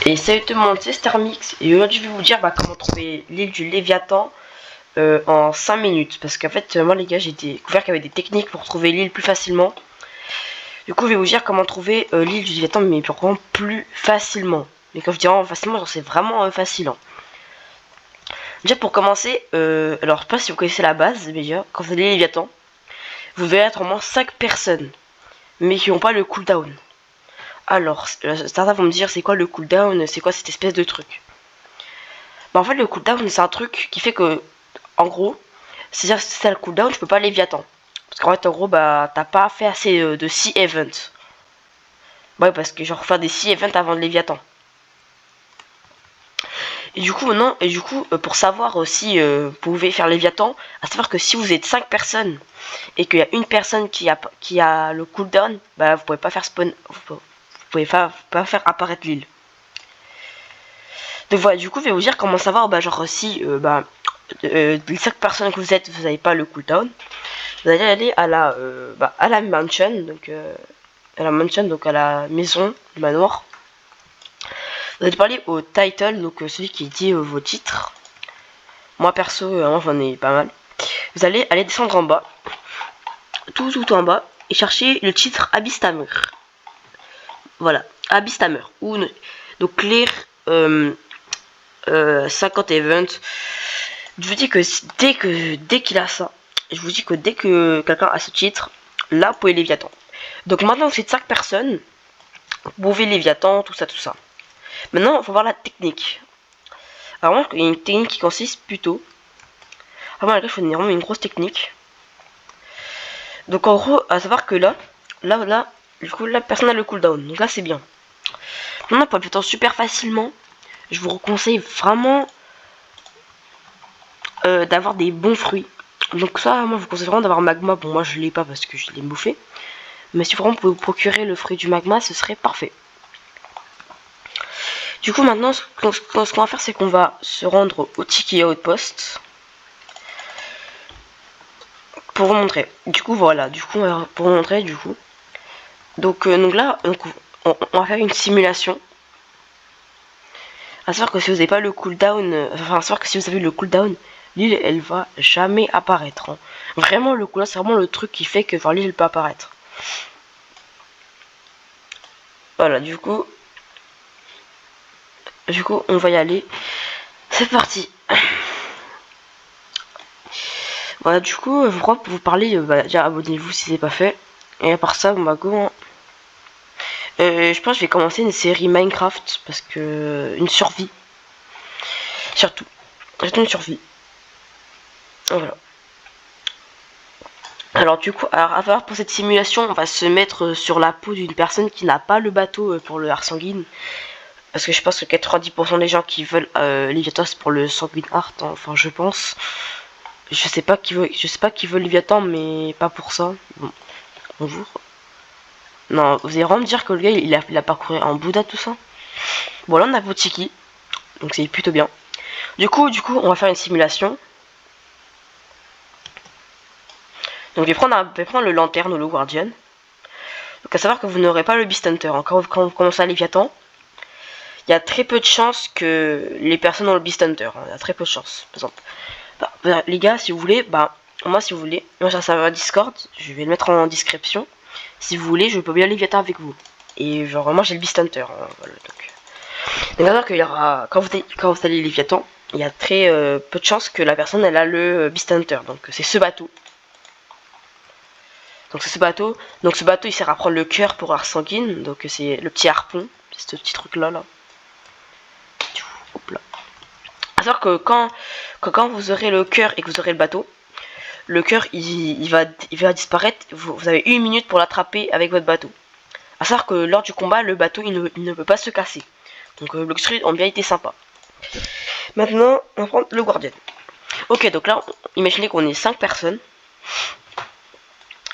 Et salut tout le monde, c'est Starmix et aujourd'hui je vais vous dire comment trouver l'île du Léviathan en 5 minutes. Parce qu'en fait moi les gars j'ai découvert qu'il y avait des techniques pour trouver l'île plus facilement. Du coup je vais vous dire comment trouver l'île du Léviathan mais vraiment plus facilement. Mais quand je dis vraiment facilement, c'est vraiment facile. Déjà pour commencer, alors je sais pas si vous connaissez la base, mais déjà quand vous allez Léviathan, vous devez être au moins 5 personnes mais qui n'ont pas le cooldown. Alors, certains vont me dire c'est quoi le cooldown, c'est quoi cette espèce de truc. En fait le cooldown c'est un truc qui fait que, en gros, c'est-à-dire si t'as le cooldown tu peux pas Léviathan. Parce qu'en fait en gros t'as pas fait assez de 6 events. Ouais parce que genre faire des 6 events avant de Léviathan. Et du coup maintenant, pour savoir si vous pouvez faire Léviathan, à savoir que si vous êtes 5 personnes et qu'il y a une personne qui a le cooldown, vous pouvez pas faire spawn, vous pouvez pas faire apparaître l'île. Donc voilà, du coup je vais vous dire comment savoir genre si les 5 personnes que vous êtes, vous n'avez pas le cooldown. Vous allez aller à la mansion, donc à la maison du manoir. Vous allez parler au title, donc celui qui dit vos titres. Moi perso, moi j'en ai pas mal. Vous allez descendre en bas, tout en bas, et chercher le titre Abyss-Tamer. Voilà, Abyss-Tamer. Donc clear 50 events. Je vous dis que dès qu'il a ça, je vous dis que dès que quelqu'un a ce titre, là vous pouvez Léviathan. Donc maintenant vous êtes 5 personnes, vous pouvez Léviathan, tout ça. Maintenant il faut voir la technique. Alors moi il y a une technique qui consiste plutôt. Alors moi il faut vraiment une grosse technique. Donc en gros, à savoir que là, du coup la personne a le cooldown. Donc là c'est bien. Maintenant pour Léviathan super facilement, je vous conseille vraiment d'avoir des bons fruits. Donc ça, moi je vous conseille vraiment d'avoir magma. Bon moi je l'ai pas parce que je l'ai bouffé. Mais si vraiment vous pouvez vous procurer le fruit du magma, ce serait parfait. Du coup maintenant, ce qu'on va faire, c'est qu'on va se rendre au Tiki Outpost. Pour vous montrer. Du coup voilà, pour vous montrer du coup. Donc là, on va faire une simulation. À savoir que si vous n'avez pas le cooldown, à savoir que si vous avez le cooldown, l'île elle va jamais apparaître. Vraiment le cooldown c'est vraiment le truc qui fait que l'île elle peut apparaître. Voilà, du coup on va y aller. C'est parti. Voilà, du coup je crois que vous parler, déjà abonnez-vous si c'est pas fait. Et à part ça, go. Je pense que je vais commencer une série Minecraft parce que une survie. Surtout une survie. Voilà. Alors du coup, à voir pour cette simulation, on va se mettre sur la peau d'une personne qui n'a pas le bateau pour le heart sanguine. Parce que je pense que 90% des gens qui veulent Léviathan c'est pour le sanguine heart, hein. Enfin je pense. Je sais pas qui veut Léviathan, mais pas pour ça. Bon. Bonjour. Non, vous allez vraiment me dire que le gars il a parcouru en Bouddha tout ça. Bon là on a Botiki, donc c'est plutôt bien. Du coup on va faire une simulation. Donc je vais prendre le lanterne ou le guardian. Donc à savoir que vous n'aurez pas le Beast Hunter. Quand vous commencez à Léviathan, il y a très peu de chances que les personnes ont le Beast Hunter. Il y a très peu de chances. Par exemple, les gars, si vous voulez, moi ça va Discord, je vais le mettre en description. Si vous voulez, je peux bien Léviathan avec vous. Et genre moi j'ai le Beast Hunter. Voilà, donc alors qu'il y aura quand vous allez Léviathan, il y a très peu de chances que la personne elle a le Beast Hunter. Donc c'est ce bateau. Donc c'est ce bateau. Donc ce bateau il sert à prendre le cœur pour heart sanguine. Donc c'est le petit harpon. C'est ce petit truc là. Hop là. À savoir que quand vous aurez le cœur et que vous aurez le bateau, le cœur il va disparaître. Vous avez 1 minute pour l'attraper avec votre bateau. À savoir que lors du combat, le bateau il ne peut pas se casser. Donc le truc ont bien été sympa. Maintenant, on va prendre le guardian. Ok, donc là, imaginez qu'on est 5 personnes.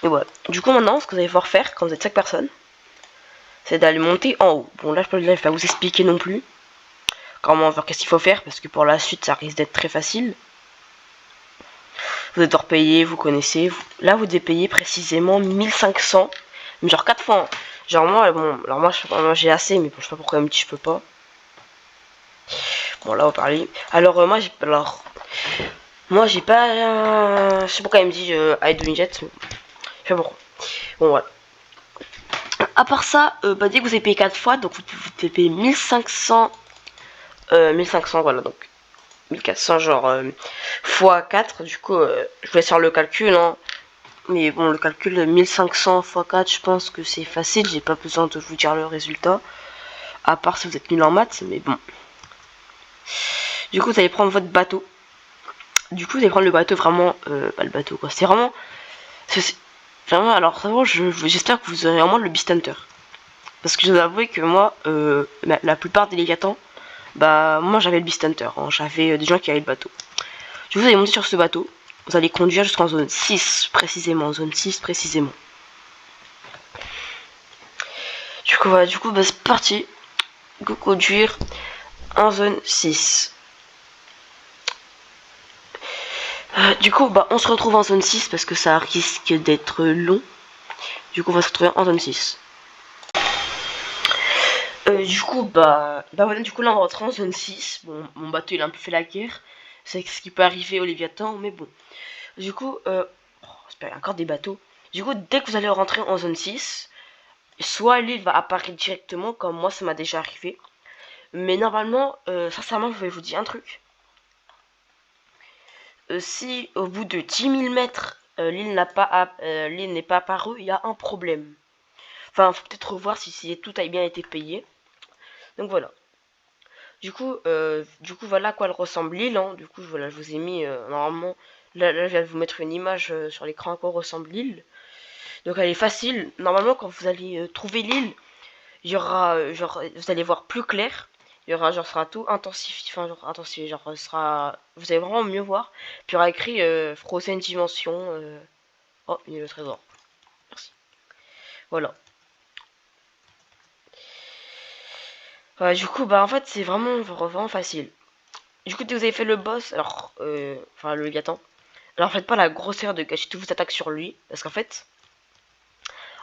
Et voilà. Du coup, maintenant, ce que vous allez devoir faire quand vous êtes 5 personnes, c'est d'aller monter en haut. Bon, là, je vais pas vous expliquer non plus comment faire, qu'est-ce qu'il faut faire, parce que pour la suite, ça risque d'être très facile. Vous allez devoir payer, vous connaissez. Là, vous devez payer précisément 1500. Mais genre 4 fois. Genre moi, bon, alors moi j'ai assez, mais bon, je sais pas pourquoi elle me dit je peux pas. Bon, là, on va parler. Alors, moi, j'ai pas. Je sais pas pourquoi il me dit aide de jet. Je sais pas pourquoi. Bon, voilà. À part ça, bah, dès que vous avez payé 4 fois, donc vous pouvez payer 1500. 1500, voilà, donc 1400, genre fois 4. Du coup, je vais faire le calcul, hein. Mais bon, le calcul 1500 fois 4, je pense que c'est facile. J'ai pas besoin de vous dire le résultat. À part si vous êtes nul en maths, mais bon. Du coup, vous allez prendre votre bateau. Du coup, vous allez prendre le bateau vraiment. Pas le bateau, quoi. C'est vraiment. Vraiment, alors, vraiment, j'espère que vous aurez vraiment le Beast Hunter. Parce que je dois avouer que moi, la plupart des Léviathans, bah, moi j'avais le Beast Hunter. Hein. J'avais des gens qui avaient le bateau. Du coup, vous allez monter sur ce bateau. Vous allez conduire jusqu'en zone 6, précisément. Zone 6, précisément. Du coup, voilà, bah, c'est parti. Go conduire en zone 6. Du coup, bah, on se retrouve en zone 6 parce que ça risque d'être long. Du coup, on va se retrouver en zone 6. Du coup, bah voilà, du coup, là, on rentre en zone 6. Bon, mon bateau, il a un peu fait la guerre. C'est ce qui peut arriver au Léviathan, mais bon. Du coup, il y a encore des bateaux. Du coup, dès que vous allez rentrer en zone 6, soit l'île va apparaître directement, comme moi, ça m'a déjà arrivé. Mais normalement, sincèrement, je vais vous dire un truc. Si au bout de 10 000 mètres, l'île n'est pas apparue, il y a un problème. Enfin, faut peut-être revoir si tout a bien été payé. Donc voilà. Du coup, voilà à quoi elle ressemble l'île. Hein. Du coup, voilà, je vous ai mis normalement. Là, je viens de vous mettre une image sur l'écran à quoi ressemble l'île. Donc elle est facile. Normalement, quand vous allez trouver l'île, il y aura genre vous allez voir plus clair. Il y aura genre sera tout intensifié, enfin genre intensifié, genre sera vous allez vraiment mieux voir. Puis il y aura écrit Frozen Dimension. Oh, il y a le trésor. Merci. Voilà. Du coup, bah en fait, c'est vraiment facile. Du coup, dès que vous avez fait le boss, alors, enfin le Léviathan, alors faites pas la grosse erreur de gâcher toutes vos attaques sur lui, parce qu'en fait,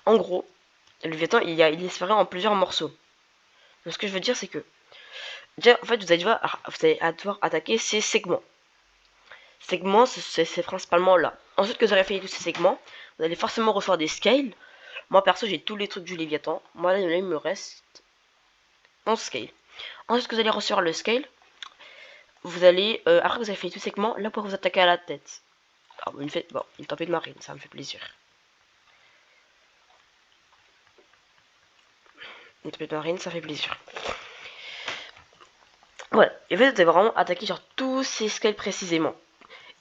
en gros, le Léviathan, il est séparé en plusieurs morceaux. Donc ce que je veux dire, c'est que, déjà, en fait, vous allez devoir attaquer ces segments. Segments, c'est principalement là. Ensuite que vous aurez fait tous ces segments, vous allez forcément recevoir des scales. Moi, perso, j'ai tous les trucs du Léviathan. Moi, là, il me reste 11 scales. Ensuite que vous allez recevoir le scale, vous allez, après que vous avez fait tout segment, là pour vous attaquer à la tête. Alors, une tempête marine, ça me fait plaisir. Une tempête marine, ça fait plaisir. Voilà, et en fait, vous allez vraiment attaquer sur tous ces scales précisément.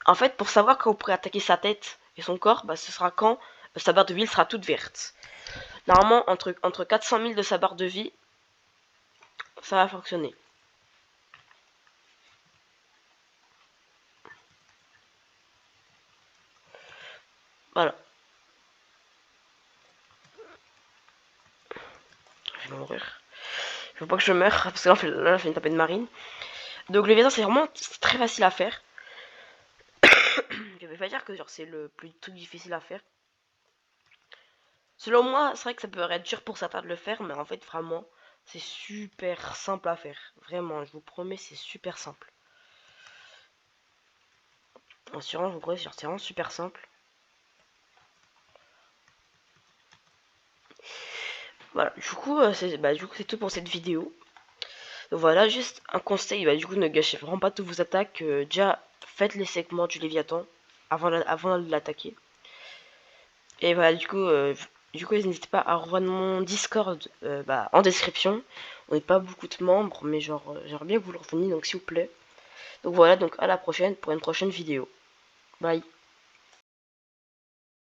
En fait, pour savoir quand vous pourrez attaquer sa tête et son corps, bah, ce sera quand sa barre de vie sera toute verte. Normalement, entre 400 000 de sa barre de vie, ça va fonctionner. Voilà. Je vais mourir. Il faut pas que je meure, parce que là, on fait une tempête marine. Donc le Léviathan, c'est très facile à faire. Je vais pas dire que c'est le plus truc difficile à faire. Selon moi, c'est vrai que ça peut être dur pour certains de le faire, mais en fait, vraiment, c'est super simple à faire. Vraiment, je vous promets, c'est super simple. Assurant, je vous promets, c'est vraiment super simple. Voilà, du coup, c'est tout pour cette vidéo. Donc voilà, juste un conseil, du coup, ne gâchez vraiment pas toutes vos attaques. Déjà, faites les segments du Léviathan avant de l'attaquer. Et voilà, du coup, n'hésitez pas à rejoindre mon Discord en description. On n'est pas beaucoup de membres, mais genre, j'aimerais bien que vous le rejoigniez, donc s'il vous plaît. Donc voilà, donc à la prochaine pour une prochaine vidéo. Bye.